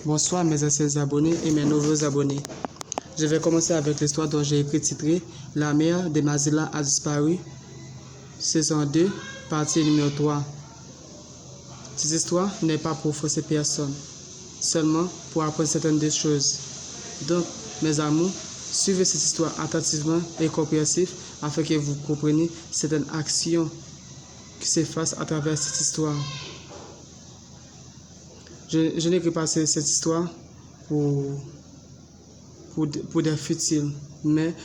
Bonsoir mes anciens abonnés et mes nouveaux abonnés. Je vais commencer avec l'histoire dont j'ai écrit titré La mère de Mazila a disparu, saison 2, partie numéro 3. Cette histoire n'est pas pour forcer personne, seulement pour apprendre certaines des choses. Donc, mes amours, suivez cette histoire attentivement et compréhensif afin que vous compreniez certaines actions qui s'effacent à travers cette histoire. Je n'écris pas cette histoire pour des futiles, mais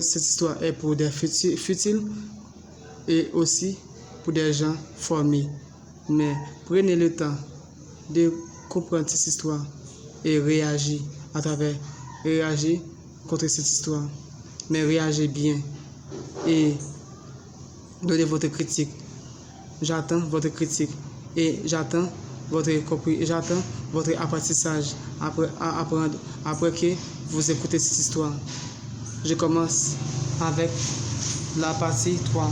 cette histoire est pour des futiles et aussi pour des gens formés. Mais prenez le temps de comprendre cette histoire et réagir contre cette histoire. Mais réagissez bien et donnez votre critique. J'attends votre critique et j'attends votre apprentissage après que vous écoutez cette histoire. Je commence avec la partie 3.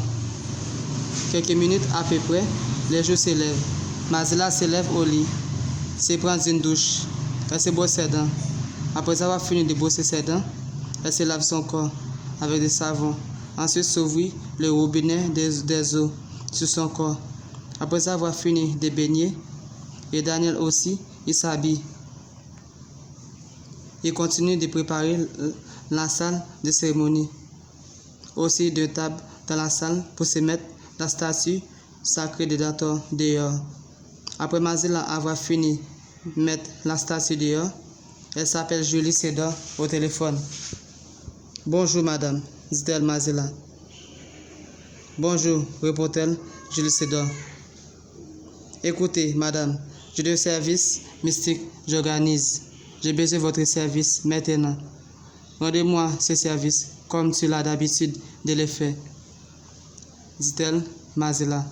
Quelques minutes à peu près, les jours s'élèvent. Mazila se lève au lit, se prend une douche, elle se brosse ses dents. Après avoir fini de brosser ses dents, elle se lave son corps avec du savon. Ensuite s'ouvrit le robinet des eaux sur son corps. Après avoir fini de baigner, et Daniel aussi, il s'habille. Il continue de préparer la salle de cérémonie. Aussi deux tables dans la salle pour se mettre la statue sacrée de Dator dehors. Après Mazila avoir fini de mettre la statue dehors, elle s'appelle Julie Sedor au téléphone. Bonjour madame, dit-elle Mazila. Bonjour, répond-elle Julie Sedor. Écoutez, madame, j'ai deux services mystiques, j'organise. J'ai besoin de votre service maintenant. Rendez-moi ce service comme tu l'as d'habitude de le faire, dit-elle Mazila.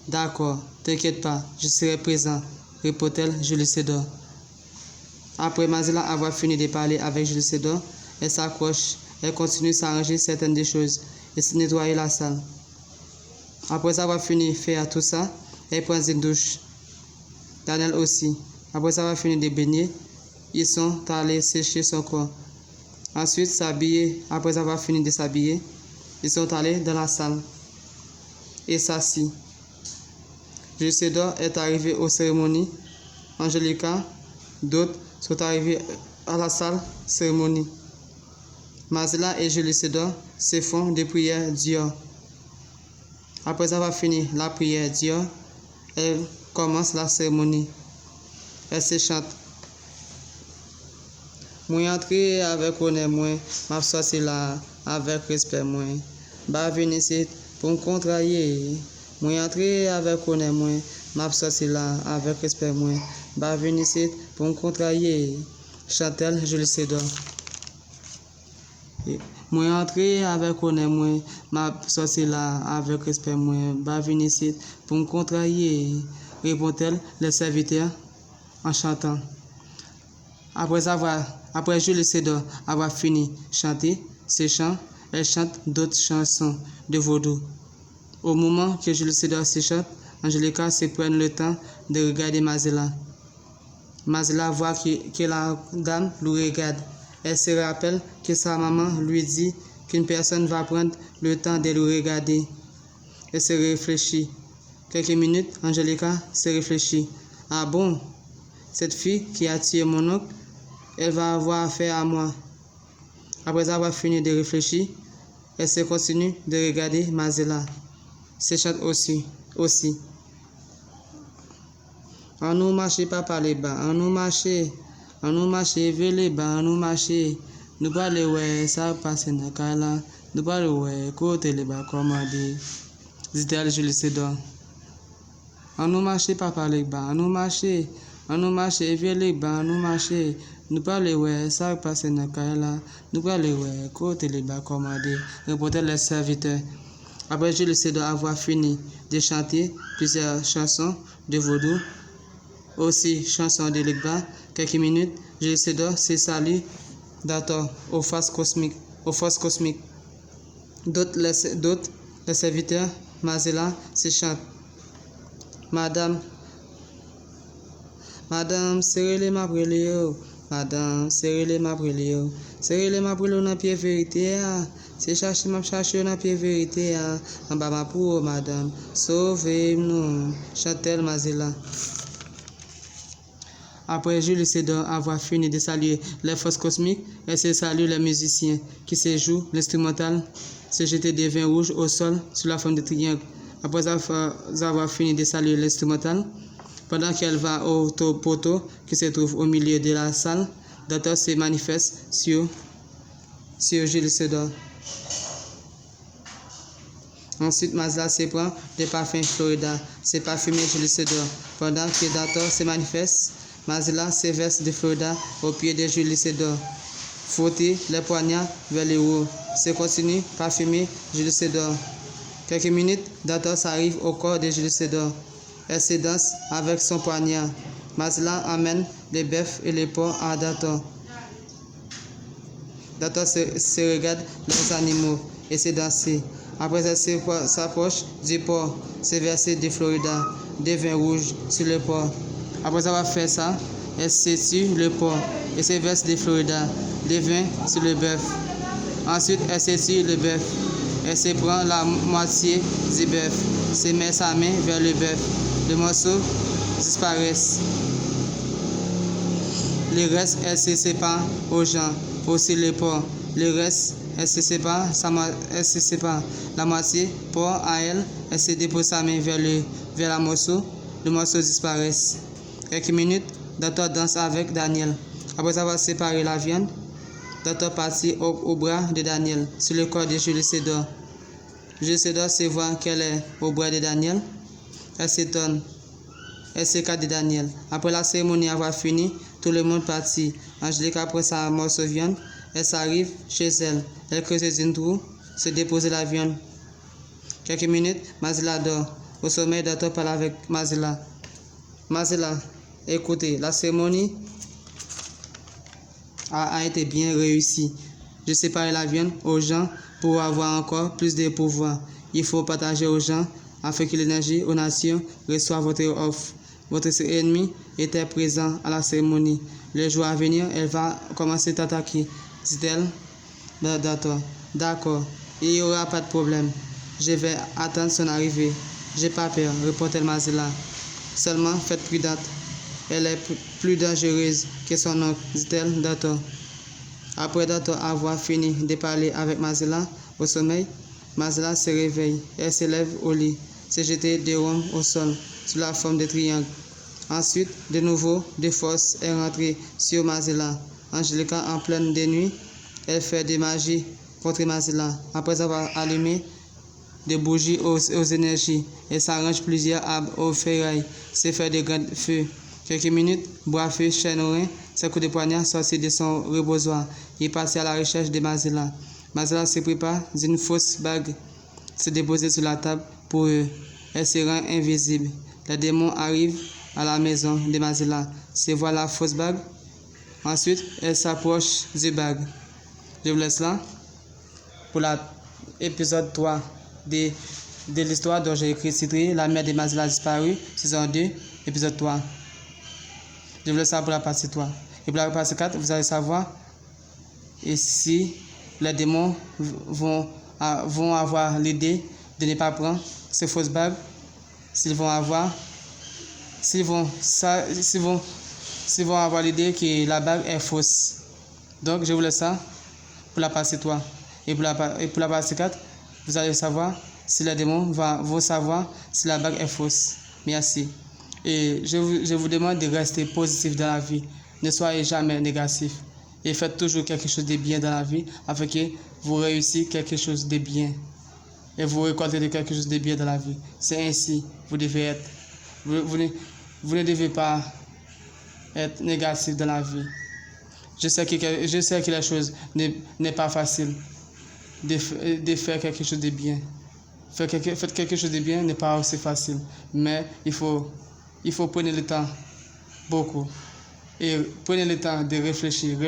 D'accord, t'inquiète pas, je serai présent, répond-elle Julie Sedor. Après Mazila avoir fini de parler avec Julie Sedor, elle s'accroche, elle continue à s'arranger certaines des choses et se nettoyer la salle. Après avoir fini de faire tout ça, elle prend une douche. Daniel aussi. Après avoir fini de baigner, ils sont allés sécher son corps. Ensuite, s'habiller. Après avoir fini de s'habiller, ils sont allés dans la salle et s'assit. Julie Sedor est arrivé aux cérémonies. Angelica, d'autres sont arrivés à la salle cérémonie. Mazila et Julie Sedor se font des prières dehors. Après avoir fini la prière dehors, elle commence la cérémonie. Elle se chante. Moi entrer avec honneur moi, m'a sorti là avec respect moi. Ba venir ici pour me contrarier. Moi entrer avec honneur moi, m'a sorti là avec respect moi. Ba venir ici pour me contrarier. Chante-t-elle Julie Sedor. Moi entrer avec honneur moi, m'a sorti là avec respect moi. Ba venir ici pour me contrarier. Répond-elle les serviteurs en chantant. Après Julie Sedor avoir fini de chanter ses chants, elle chante d'autres chansons de vaudou. Au moment que Julie Sedor se chante, Angelica se prend le temps de regarder Mazila. Mazila voit que la dame le regarde. Elle se rappelle que sa maman lui dit qu'une personne va prendre le temps de le regarder. Elle se réfléchit. Quelques minutes, Angelica se réfléchit. Ah bon, cette fille qui a tué mon oncle, elle va avoir affaire à moi. Après avoir fini de réfléchir, elle se continue de regarder Mazila. Se chante aussi. On nous marche pas par les bas, on nous marche vers les bas, on nous marche. Nous parlons ouais, ça passe dans la nous parlons ouais, côté les bas commandé. Dit-elle Julie Sedor. On nous marche pas par les bas, on nous marche vers les bas, on nous marche. Nous parlons ouais, ça passe dans la nous parlons ouais, côté les bas commandé. Répondait les serviteurs. Après Julie Sedor avoir fini de chanter plusieurs chansons de vaudou, aussi chansons de l'Igba, quelques minutes, Julie Sedor se salue Dator aux forces cosmiques. D'autres, les serviteurs, Mazila se chantent. Madame, serrez-les ma brûlure. Madame, serrez-les ma brûlure. Serrez-les ma brûlure dans pied vérité. C'est chercher ma chercher dans pied vérité. En bas ma pour madame. Sauvez-nous. Chantel Mazela. Après Jules César avoir fini de saluer les forces cosmiques, elle se salue les musiciens qui se jouent l'instrumental, se jeter des vins rouges au sol sous la forme de triangle. Après avoir fini de saluer l'instrumental, pendant qu'elle va au poteau qui se trouve au milieu de la salle, Docteur se manifeste sur Jules César. Ensuite, Mazla se prend des parfums Florida, se parfumer Jules César. Pendant que Docteur se manifeste, Mazla se verse de Florida au pied de Jules César. Frotter les poignards vers le haut. Se continue parfumer Jules César. Quelques minutes, Docteur arrive au corps de Jules César. Elle se danse avec son poignard. Mazla amène les bœufs et les porcs à Docteur. Docteur se regarde les animaux et se danse. Après, elle s'approche du porc, se verse de Florida, des vins rouges sur le porc. Après avoir fait ça, elle se tue le porc et se verse de Florida, des vins sur le bœuf. Ensuite, elle se tue le bœuf. Elle se prend la moitié du bœuf, se met sa main vers le bœuf. Le morceau disparaît. Le reste, elle se sépare aux gens, aussi le porc. Le reste, elle se sépare la moitié porc à elle. Elle se dépose sa main vers la morceau. Le morceau disparaît. Quelques minutes, Docteur danse avec Daniel. Après avoir séparé la viande, Docteur partit au bras de Daniel, sur le corps de Jules César. Jules César se voit qu'elle est au bras de Daniel. Elle s'étonne. Elle s'écarte de Daniel. Après la cérémonie avoir fini, tout le monde partit. Angélique, après sa morceau de viande, elle s'arrive chez elle. Elle creuse une trou, se dépose la viande. Quelques minutes, Mazela dort. Au sommeil, Docteur parle avec Mazela. Mazela, écoutez, la cérémonie a été bien réussie. Je sépare la viande aux gens pour avoir encore plus de pouvoir. Il faut partager aux gens afin que l'énergie aux nations reçoive votre offre. Votre ennemi était présent à la cérémonie. Le jour à venir, elle va commencer à t'attaquer, dit-elle. D'accord, il n'y aura pas de problème. Je vais attendre son arrivée. J'ai pas peur, répondit Mazela. Seulement, faites prudente. Elle est plus dangereuse que son oncle, dit-elle, Docteur. Après Docteur avoir fini de parler avec Mazela au sommeil, Mazela se réveille. Elle se lève au lit, se jette des rhum au sol, sous la forme de triangle. Ensuite, de nouveau, de force est rentrée sur Mazela. Angélica, en pleine de nuit, elle fait des magies contre Mazela. Après avoir allumé des bougies aux énergies, elle s'arrange plusieurs arbres aux ferrailles, se fait de grands feux. Quelques minutes, Boisfeu, chaîne au rein, ses coups de poignard sortit de son rebosoir. Il partit à la recherche de Mazela. Mazela se prépare d'une fausse bague, se déposer sur la table pour eux. Elle se rend invisible. Les démons arrivent à la maison de Mazela, se voit la fausse bague. Ensuite, elle s'approche du bague. Je vous laisse là pour l'épisode 3 de l'histoire dont j'ai écrit titré La mère de Mazela disparue, saison 2, épisode 3. Je vous laisse ça pour la partie 3. Et pour la partie 4, vous allez savoir si les démons vont avoir l'idée de ne pas prendre ces fausses bagues, s'ils vont avoir l'idée que la bague est fausse. Donc, je vous laisse ça pour la partie 3. Et pour la partie 4, vous allez savoir si les démons vont savoir si la bague est fausse. Merci. Et je vous demande de rester positif dans la vie. Ne soyez jamais négatif. Et faites toujours quelque chose de bien dans la vie afin que vous réussissiez quelque chose de bien. Et vous récoltez quelque chose de bien dans la vie. C'est ainsi vous devez être. Vous ne devez pas être négatif dans la vie. Je sais que la chose n'est pas facile de faire quelque chose de bien. Faire quelque chose de bien n'est pas aussi facile. Mais il faut prendre le temps, beaucoup. Et prenez le temps de réfléchir,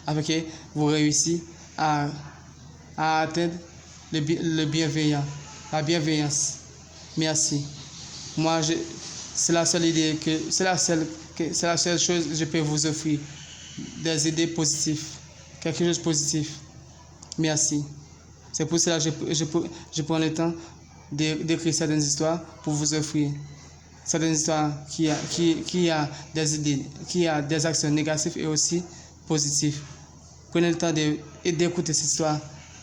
afin que vous réussissiez à atteindre le bienveillant, la bienveillance. Merci. Moi, c'est la seule idée c'est la seule chose que je peux vous offrir. Des idées positives, quelque chose de positif. Merci. C'est pour cela que je prends le temps d'écrire certaines histoires pour vous offrir. Certaines histoires qui a des idées, qui a des actions négatives et aussi positives. Prenez le temps d'écouter cette histoire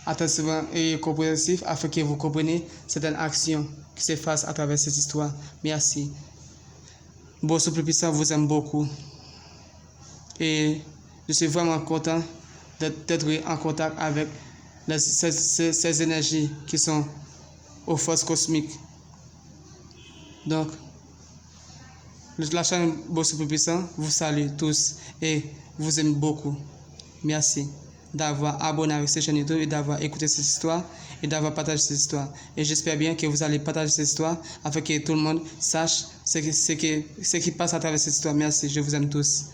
attentivement et compréhensif afin que vous compreniez certaines actions qui se passent à travers cette histoire. Merci. Boss plus puissant vous aime beaucoup. Et je suis vraiment content d'être en contact avec ces énergies qui sont aux forces cosmiques. Donc, la chaîne Boss plus puissant vous salue tous et vous aime beaucoup. Merci d'avoir abonné avec cette chaîne YouTube et d'avoir écouté cette histoire et d'avoir partagé cette histoire. Et j'espère bien que vous allez partager cette histoire afin que tout le monde sache ce qui passe à travers cette histoire. Merci, je vous aime tous.